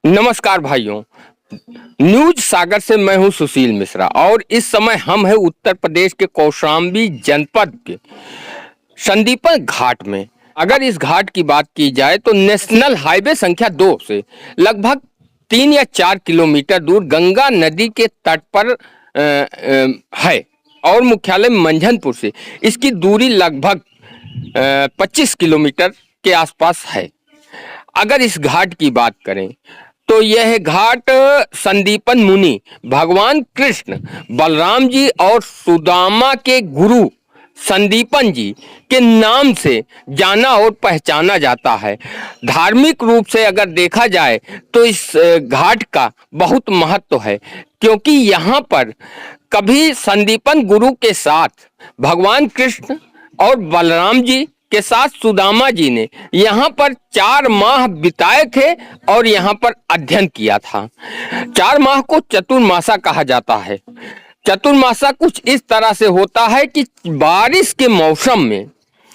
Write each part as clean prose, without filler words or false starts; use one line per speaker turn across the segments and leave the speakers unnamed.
नमस्कार भाइयों। न्यूज सागर से मैं हूं सुशील मिश्रा और इस समय हम हैं उत्तर प्रदेश के कौशाम्बी जनपद के संदीपन घाट में। अगर इस घाट की बात की जाए तो नेशनल हाईवे संख्या 2 से लगभग 3 या 4 किलोमीटर दूर गंगा नदी के तट पर है और मुख्यालय मंझनपुर से इसकी दूरी लगभग 25 किलोमीटर के आसपास है। अगर इस घाट की बात करें तो यह घाट संदीपन मुनि भगवान कृष्ण, बलराम जी और सुदामा के गुरु संदीपन जी के नाम से जाना और पहचाना जाता है। धार्मिक रूप से अगर देखा जाए तो इस घाट का बहुत महत्व है, क्योंकि यहाँ पर कभी संदीपन गुरु के साथ भगवान कृष्ण और बलराम जी के साथ सुदामा जी ने यहाँ पर 4 माह बिताए थे और यहाँ पर अध्ययन किया था। 4 माह को चतुर्मासा कहा जाता है। चतुर्मासा कुछ इस तरह से होता है कि बारिश के मौसम में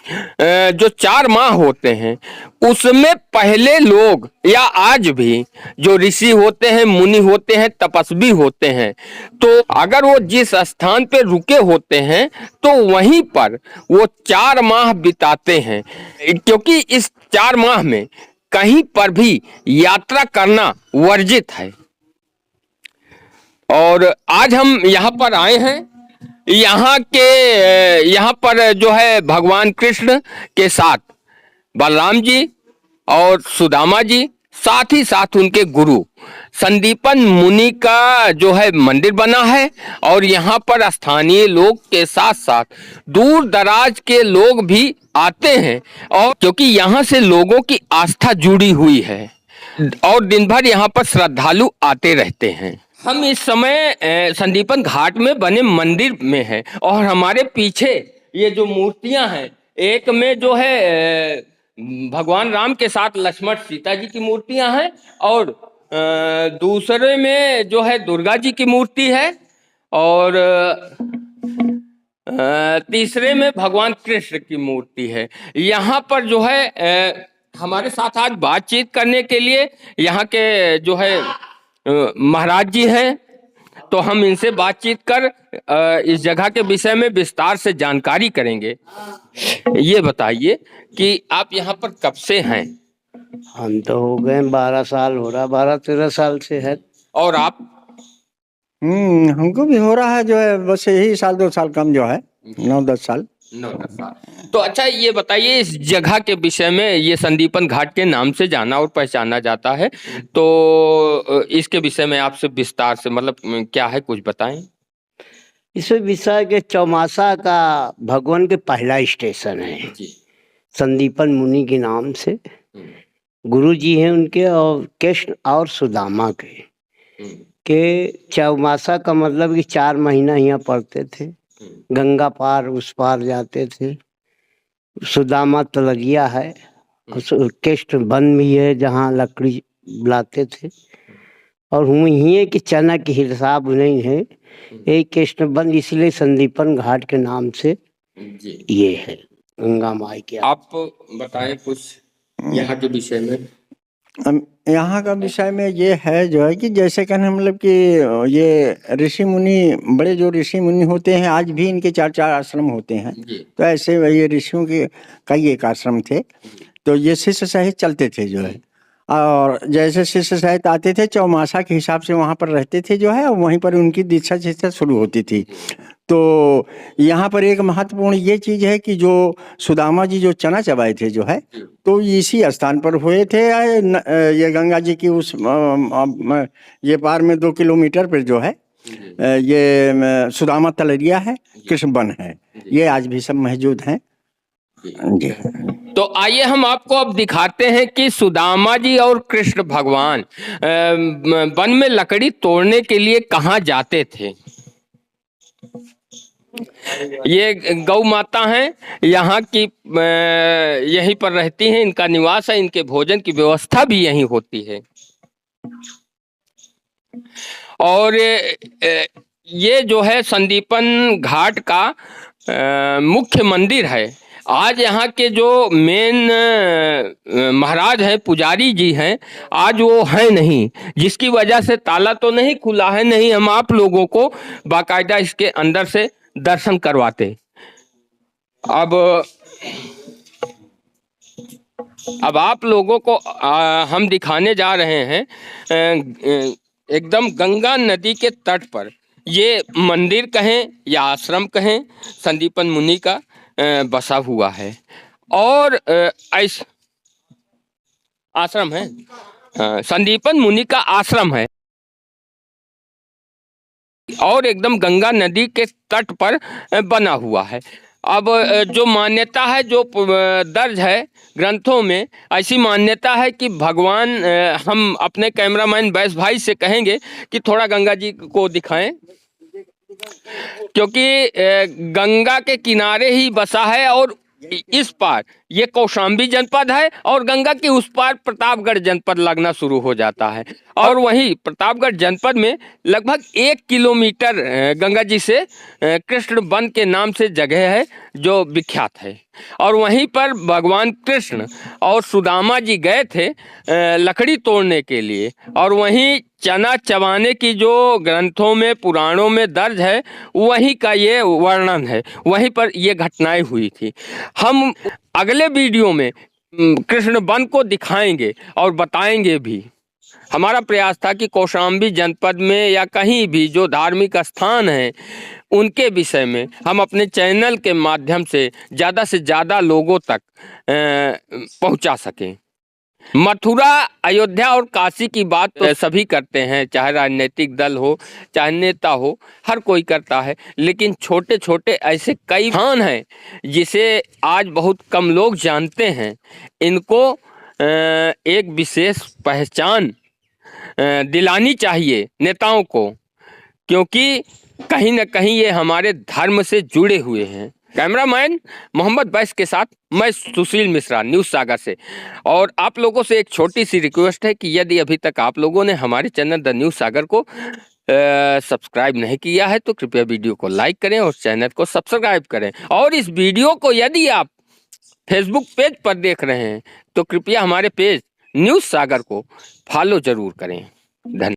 जो 4 माह होते हैं उसमें पहले लोग या आज भी जो ऋषि होते हैं, मुनि होते हैं, तपस्वी होते हैं, तो अगर वो जिस स्थान पे रुके होते हैं तो वहीं पर वो 4 माह बिताते हैं, क्योंकि इस 4 माह में कहीं पर भी यात्रा करना वर्जित है। और आज हम यहाँ पर आए हैं। यहाँ पर जो है भगवान कृष्ण के साथ बलराम जी और सुदामा जी, साथ ही साथ उनके गुरु संदीपन मुनि का जो है मंदिर बना है और यहाँ पर स्थानीय लोग के साथ साथ दूर दराज के लोग भी आते हैं, और क्योंकि यहाँ से लोगों की आस्था जुड़ी हुई है और दिन भर यहाँ पर श्रद्धालु आते रहते हैं। हम इस समय संदीपन घाट में बने मंदिर में हैं और हमारे पीछे ये जो मूर्तियां हैं, एक में जो है भगवान राम के साथ लक्ष्मण सीता जी की मूर्तियां हैं और दूसरे में जो है दुर्गा जी की मूर्ति है और तीसरे में भगवान कृष्ण की मूर्ति है। यहाँ पर जो है हमारे साथ आज बातचीत करने के लिए यहाँ के जो है महाराज जी हैं, तो हम इनसे बातचीत कर इस जगह के विषय में विस्तार से जानकारी करेंगे। ये बताइए कि आप यहाँ पर कब से हैं?
हम तो हो गए 12 साल, हो रहा 12-13 साल से है।
और आप?
हमको भी हो रहा है जो है, बस यही 1-2 साल कम जो है, 9-10 साल।
9-10 साल। तो अच्छा ये बताइए, इस जगह के विषय में, ये संदीपन घाट के नाम से जाना और पहचाना जाता है, तो इसके विषय में आपसे विस्तार से मतलब क्या है, कुछ बताएं।
इस विषय के चौमासा का भगवान के पहला स्टेशन है
जी।
संदीपन मुनि के नाम से गुरु जी हैं उनके, और कृष्ण और सुदामा के चौमासा का मतलब कि 4 महीना यहाँ पढ़ते थे, गंगा पार उस पार जाते थे। सुदामा तलगिया है, कृष्ण वन भी है जहाँ लकड़ी लाते थे, और हुई कि चना की हिसाब नहीं है, एक कृष्ण वन, इसलिए संदीपन घाट के नाम से ये है गंगा माई के।
आप बताएं कुछ यहाँ के विषय में।
यहाँ का विषय में ये है जो है कि जैसे कहने मतलब कि ये ऋषि मुनि, बड़े जो ऋषि मुनि होते हैं, आज भी इनके 4-4 आश्रम होते हैं। तो ऐसे ये ऋषियों के कई एक आश्रम थे, तो ये शिष्य सहित चलते थे जो है, और जैसे शिष्य सहित आते थे चौमासा के हिसाब से वहाँ पर रहते थे जो है, और वहीं पर उनकी दीक्षा शिक्षा शुरू होती थी। तो यहाँ पर एक महत्वपूर्ण ये चीज़ है कि जो सुदामा जी जो चना चबाए थे जो है, तो इसी स्थान पर हुए थे। ये गंगा जी की उस ये पार में 2 किलोमीटर पर जो है ये सुदामा तलरिया है, कृष्ण वन है, ये आज भी सब मौजूद हैं जी।
तो आइए हम आपको अब दिखाते हैं कि सुदामा जी और कृष्ण भगवान वन में लकड़ी तोड़ने के लिए कहाँ जाते थे। ये गौ माता हैं, यहाँ की यहीं पर रहती हैं, इनका निवास है, इनके भोजन की व्यवस्था भी यहीं होती है। और ये जो है संदीपन घाट का मुख्य मंदिर है। आज यहाँ के जो मेन महाराज हैं, पुजारी जी हैं, आज वो है नहीं, जिसकी वजह से ताला तो नहीं खुला है, नहीं हम आप लोगों को बाकायदा इसके अंदर से दर्शन करवाते। अब आप लोगों को हम दिखाने जा रहे हैं एकदम गंगा नदी के तट पर, ये मंदिर कहें या आश्रम कहें, संदीपन मुनि का बसा हुआ है। और ऐसा आश्रम है, संदीपन मुनि का आश्रम है और एकदम गंगा नदी के तट पर बना हुआ है। अब जो मान्यता है, जो दर्ज है ग्रंथों में, ऐसी मान्यता है कि भगवान, हम अपने कैमरामैन बैस भाई से कहेंगे कि थोड़ा गंगा जी को दिखाएं, क्योंकि गंगा के किनारे ही बसा है और इस पार ये कौशाम्बी जनपद है और गंगा के उस पार प्रतापगढ़ जनपद लगना शुरू हो जाता है। और वहीं प्रतापगढ़ जनपद में लगभग 1 किलोमीटर गंगा जी से कृष्ण वन के नाम से जगह है जो विख्यात है। और वहीं पर भगवान कृष्ण और सुदामा जी गए थे लकड़ी तोड़ने के लिए, और वहीं चना चबाने की जो ग्रंथों में, पुराणों में दर्ज है, वहीं का ये वर्णन है, वहीं पर ये घटनाएं हुई थी। हम अगले वीडियो में कृष्ण वन को दिखाएंगे और बताएंगे भी। हमारा प्रयास था कि कौशाम्बी जनपद में या कहीं भी जो धार्मिक स्थान हैं उनके विषय में हम अपने चैनल के माध्यम से ज़्यादा लोगों तक पहुंचा सकें। मथुरा, अयोध्या और काशी की बात तो सभी करते हैं, चाहे राजनीतिक दल हो, चाहे नेता हो, हर कोई करता है। लेकिन छोटे छोटे ऐसे कई स्थान हैं जिसे आज बहुत कम लोग जानते हैं। इनको एक विशेष पहचान दिलानी चाहिए नेताओं को, क्योंकि कहीं न कहीं ये हमारे धर्म से जुड़े हुए हैं। कैमरामैन मोहम्मद बैस के साथ मैं सुशील मिश्रा, न्यूज़ सागर से। और आप लोगों से एक छोटी सी रिक्वेस्ट है कि यदि अभी तक आप लोगों ने हमारे चैनल द न्यूज़ सागर को सब्सक्राइब नहीं किया है तो कृपया वीडियो को लाइक करें और चैनल को सब्सक्राइब करें। और इस वीडियो को यदि आप फेसबुक पेज पर देख रहे हैं तो कृपया हमारे पेज न्यूज़ सागर को फॉलो जरूर करें। धन्यवाद।